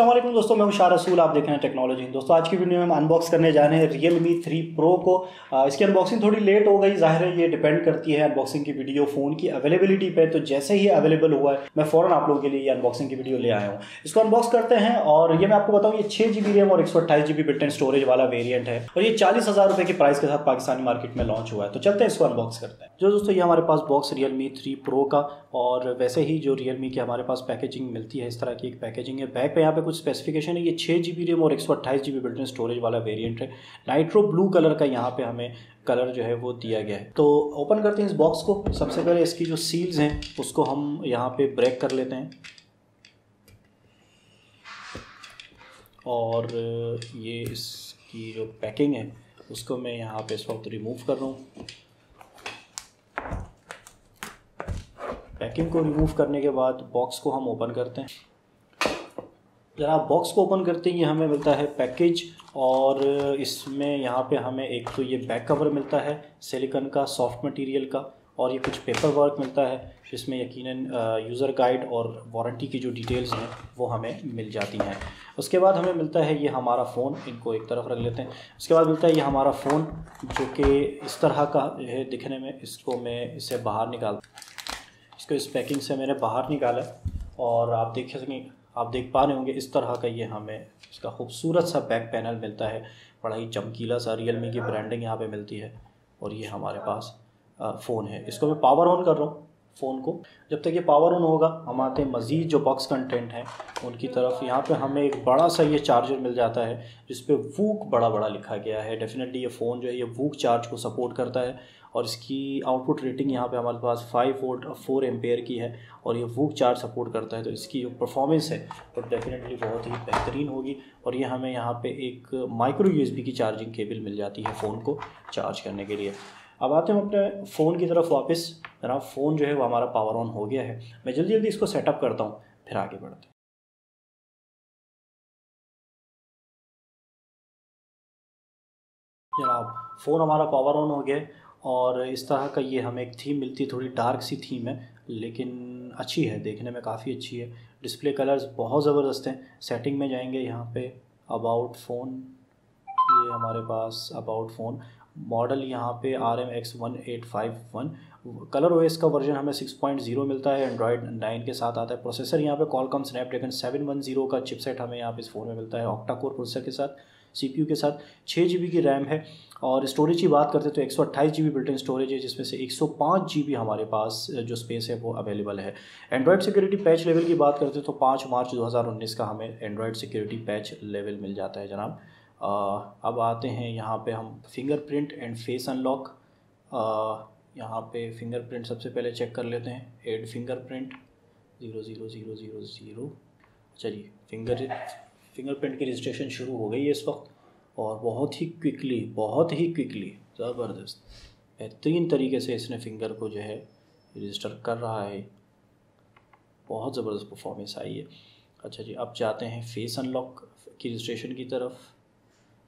अस्सलाम वालेकुम दोस्तों, मैं हुशार रसूल, आप देख रहे हैं टेक्नोलॉजी। दोस्तों आज की वीडियो में हम अनबॉक्स करने जा रहे हैं Realme 3 Pro को। इसकी अनबॉक्सिंग थोड़ी लेट हो गई, जाहिर है ये डिपेंड करती है अनबॉक्सिंग की वीडियो फ़ोन की अवेलेबिलिटी पे। तो जैसे ही अवेलेबल हुआ है मैं फ़ौरन आप लोगों के लिए ये अनबॉक्सिंग की वीडियो ले आया हूँ। इसको अनबॉक्स करते हैं और ये मैं आपको बताऊँ, ये 6GB रैम और 128GB बिल्ट इन स्टोरेज वाला वेरियंट है और ये 40,000 रुपये की प्राइस के साथ पाकिस्तानी मार्केट में लॉन्च हुआ है। तो चलते हैं इसको अनबॉक्स करते हैं। जो दोस्तों ये हमारे पास बॉक्स Realme 3 Pro का, और वैसे ही जो Realme की हमारे पास पैकेजिंग मिलती है इस तरह की एक पैकेजिंग है। बैक पे यहाँ पे कुछ स्पेसिफिकेशन है। ये 6GB रैम और 128GB बिल्ट इन स्टोरेज वाला वेरिएंट है। नाइट्रो ब्लू कलर का यहाँ पे हमें कलर जो है वो दिया गया है। तो ओपन करते हैं इस बॉक्स को। सबसे पहले इसकी जो सील्स हैं उसको हम यहाँ पे ब्रेक कर लेते हैं और ये इसकी जो पैकिंग है उसको मैं यहाँ पे इस वक्त रिमूव कर रहा हूँ। पैकिंग को रिमूव करने के बाद बॉक्स को हम ओपन करते हैं। जनाब बॉक्स को ओपन करते ही हमें मिलता है पैकेज, और इसमें यहाँ पे हमें एक तो ये बैक कवर मिलता है सिलिकॉन का सॉफ्ट मटेरियल का, और ये कुछ पेपर वर्क मिलता है जिसमें यकीनन यूज़र गाइड और वारंटी की जो डिटेल्स हैं वो हमें मिल जाती हैं। उसके बाद हमें मिलता है ये हमारा फ़ोन, इनको एक तरफ रख लेते हैं। उसके बाद मिलता है ये हमारा फ़ोन जो कि इस तरह का है दिखने में। इसको मैं इसे बाहर निकाल, इसको इस पैकिंग से मैंने बाहर निकाला और आप देख पा रहे होंगे इस तरह का ये हमें इसका खूबसूरत सा बैक पैनल मिलता है। बड़ा ही चमकीला सा Realme की ब्रांडिंग यहाँ पे मिलती है। और ये हमारे पास फ़ोन है। इसको मैं पावर ऑन कर रहा हूँ फ़ोन को। जब तक ये पावर ऑन होगा हम आते हैं मज़ीद जो बॉक्स कंटेंट है उनकी तरफ। यहाँ पे हमें एक बड़ा सा ये चार्जर मिल जाता है जिस पे वूक बड़ा लिखा गया है। डेफिनेटली ये फ़ोन जो है ये वूक चार्ज को सपोर्ट करता है और इसकी आउटपुट रेटिंग यहाँ पे हमारे पास 5 वोल्ट 4 एम्पेयर की है और ये वूक चार्ज सपोर्ट करता है। तो इसकी जो परफॉर्मेंस है तो डेफिनेटली बहुत ही बेहतरीन होगी। और ये हमें यहाँ पे एक माइक्रो USB की चार्जिंग केबल मिल जाती है फ़ोन को चार्ज करने के लिए। अब आते हैं अपने फ़ोन की तरफ वापस। जनाब फ़ोन जो है वो हमारा पावर ऑन हो गया है। मैं जल्दी इसको सेटअप करता हूँ, फिर आगे बढ़ते हैं। जनाब फ़ोन हमारा पावर ऑन हो गया और इस तरह का ये हमें एक थीम मिलती है। थोड़ी डार्क सी थीम है लेकिन अच्छी है, देखने में काफ़ी अच्छी है। डिस्प्ले कलर्स बहुत ज़बरदस्त हैं। सेटिंग में जाएंगे, यहाँ पे अबाउट फ़ोन, ये हमारे पास अबाउट फ़ोन मॉडल यहाँ पे RMX 1851। कलर OS का वर्जन हमें 6.0 मिलता है, एंड्रॉयड 9 के साथ आता है। प्रोसेसर यहाँ पे Qualcomm Snapdragon 710 का चिपसेट हमें यहाँ पे इस फ़ोन में मिलता है, ऑक्टा कोर प्रोसेसर के साथ, CPU के साथ। 6GB की रैम है। और स्टोरेज की बात करते हैं तो 128GB बिल्ट इन स्टोरेज है जिसमें से 105GB हमारे पास जो स्पेस है वो अवेलेबल है। एंड्रॉयड सिक्योरिटी पैच लेवल की बात करते हैं तो 5 मार्च 2019 का हमें एंड्रॉयड सिक्योरिटी पैच लेवल मिल जाता है जनाब। अब आते हैं यहाँ पे हम फिंगरप्रिंट एंड फेस अनलॉक। यहाँ पे फिंगरप्रिंट सबसे पहले चेक कर लेते हैं। Add fingerprint 00000। अच्छा जी, फिंगरप्रिंट की रजिस्ट्रेशन शुरू हो गई है इस वक्त और बहुत ही क्विकली ज़बरदस्त बेहतरीन तरीके से इसने फ़िंगर को जो है रजिस्टर कर रहा है। बहुत ज़बरदस्त परफॉर्मेंस आई है। अच्छा जी, अब जाते हैं फेस अनलॉक की रजिस्ट्रेशन की तरफ।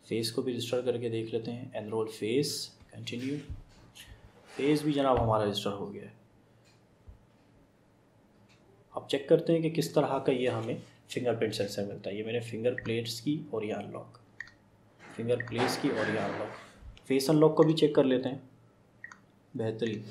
फेस को भी रजिस्टर करके देख लेते हैं। Enrol face, continue. फेस भी जनाब हमारा रजिस्टर हो गया है। अब चेक करते हैं कि किस तरह का ये हमें फिंगरप्रिंट सेंसर मिलता है। ये मैंने फिंगर प्लेट्स की और ये अनलॉक, फिंगर प्लेट्स की और ये अनलॉक। फेस अनलॉक को भी चेक कर लेते हैं। बेहतरीन,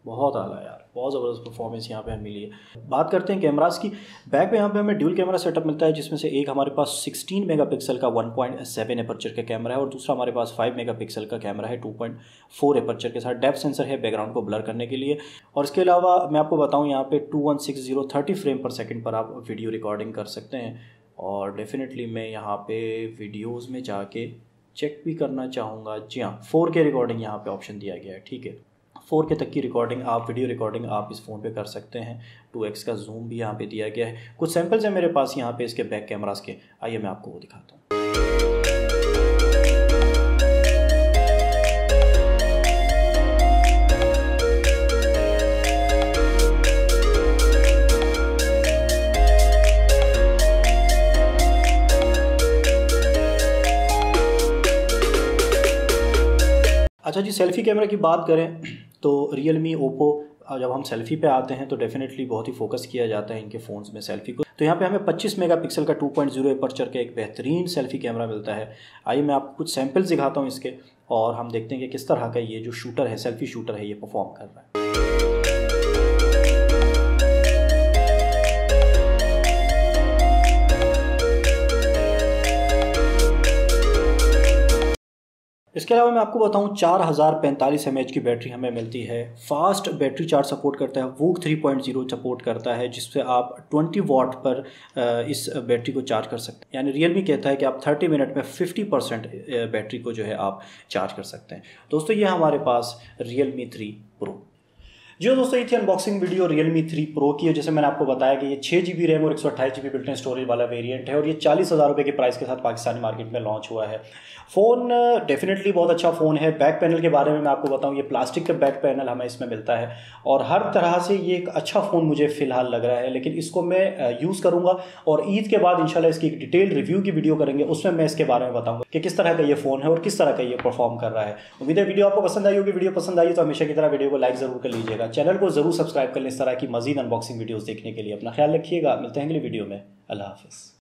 बहुत आला यार, बहुत ज़बरदस्त परफॉर्मेंस यहाँ पे हमें मिली है। बात करते हैं कैमरास की। बैक पे यहाँ पे हमें ड्यूल कैमरा सेटअप मिलता है जिसमें से एक हमारे पास 16 मेगापिक्सल का 1.7 एपर्चर का कैमरा है और दूसरा हमारे पास 5 मेगापिक्सल का कैमरा है 2.4 एपर्चर के साथ। डेप्थ सेंसर है बैकग्राउंड को ब्लर करने के लिए। और इसके अलावा मैं आपको बताऊँ यहाँ पे 2160 30 फ्रेम पर सेकेंड पर आप वीडियो रिकॉर्डिंग कर सकते हैं। और डेफिनेटली मैं यहाँ पे वीडियोज़ में जाके चेक भी करना चाहूँगा। जी हाँ, 4K रिकॉर्डिंग यहाँ पे ऑप्शन दिया गया है। ठीक है, 4K तक की रिकॉर्डिंग आप वीडियो रिकॉर्डिंग आप इस फ़ोन पे कर सकते हैं। 2x का जूम भी यहाँ पे दिया गया है। कुछ सैंपल्स हैं मेरे पास यहाँ पे इसके बैक कैमरास के, आइए मैं आपको वो दिखाता हूँ। अच्छा जी, सेल्फ़ी कैमरा की बात करें तो Realme, Oppo जब हम सेल्फ़ी पे आते हैं तो डेफिनेटली बहुत ही फोकस किया जाता है इनके फ़ोन्स में सेल्फ़ी को। तो यहाँ पे हमें 25 मेगापिक्सल का 2.0 एपर्चर का एक बेहतरीन सेल्फ़ी कैमरा मिलता है। आइए मैं आपको कुछ सैम्पल्स दिखाता हूँ इसके, और हम देखते हैं कि किस तरह का ये जो शूटर है, सेल्फ़ी शूटर है, ये परफॉर्म कर रहा है। इसके अलावा मैं आपको बताऊं 4045 mAh की बैटरी हमें मिलती है। फास्ट बैटरी चार्ज सपोर्ट करता है, वूक 3.0 सपोर्ट करता है, जिससे आप 20 वाट पर इस बैटरी को चार्ज कर सकते हैं। यानी रियलमी कहता है कि आप 30 मिनट में 50% बैटरी को जो है आप चार्ज कर सकते हैं। दोस्तों ये हमारे पास Realme 3 Pro। जी दोस्तों, ये थी अनबॉक्सिंग वीडियो Realme 3 Pro की है। जैसे मैंने आपको बताया कि ये 6GB रैम और 128 GB बिल्ट इन स्टोरेज वाला वेरिएंट है, और ये 40,000 रुपये के प्राइस के साथ पाकिस्तानी मार्केट में लॉन्च हुआ है। फ़ोन डेफिनेटली बहुत अच्छा फ़ोन है। बैक पैनल के बारे में मैं आपको बताऊं, ये प्लास्टिक का बैक पैनल हमें इसमें मिलता है, और हर तरह से ये एक अच्छा फ़ोन मुझे फ़िलहाल लग रहा है। लेकिन इसको मैं यूज़ करूँगा, और ईद के बाद इंशाल्लाह इसकी एक डिटेल रिव्यू की वीडियो करेंगे, उसमें मैं इसके बारे में बताऊँगा कि किस तरह का ये फ़ोन है और किस तरह का ये परफॉर्म कर रहा है। उम्मीद है वीडियो आपको पसंद आई होगी। वीडियो पसंद आई तो हमेशा की तरह वीडियो को लाइक ज़रूर कर लीजिएगा, चैनल को ज़रूर सब्सक्राइब कर लें इस तरह की मज़ीद अनबॉक्सिंग वीडियोज़ देखने के लिए। अपना ख्याल रखिएगा, मिलते हैं अगली वीडियो में। अल्लाह हाफ़िज़।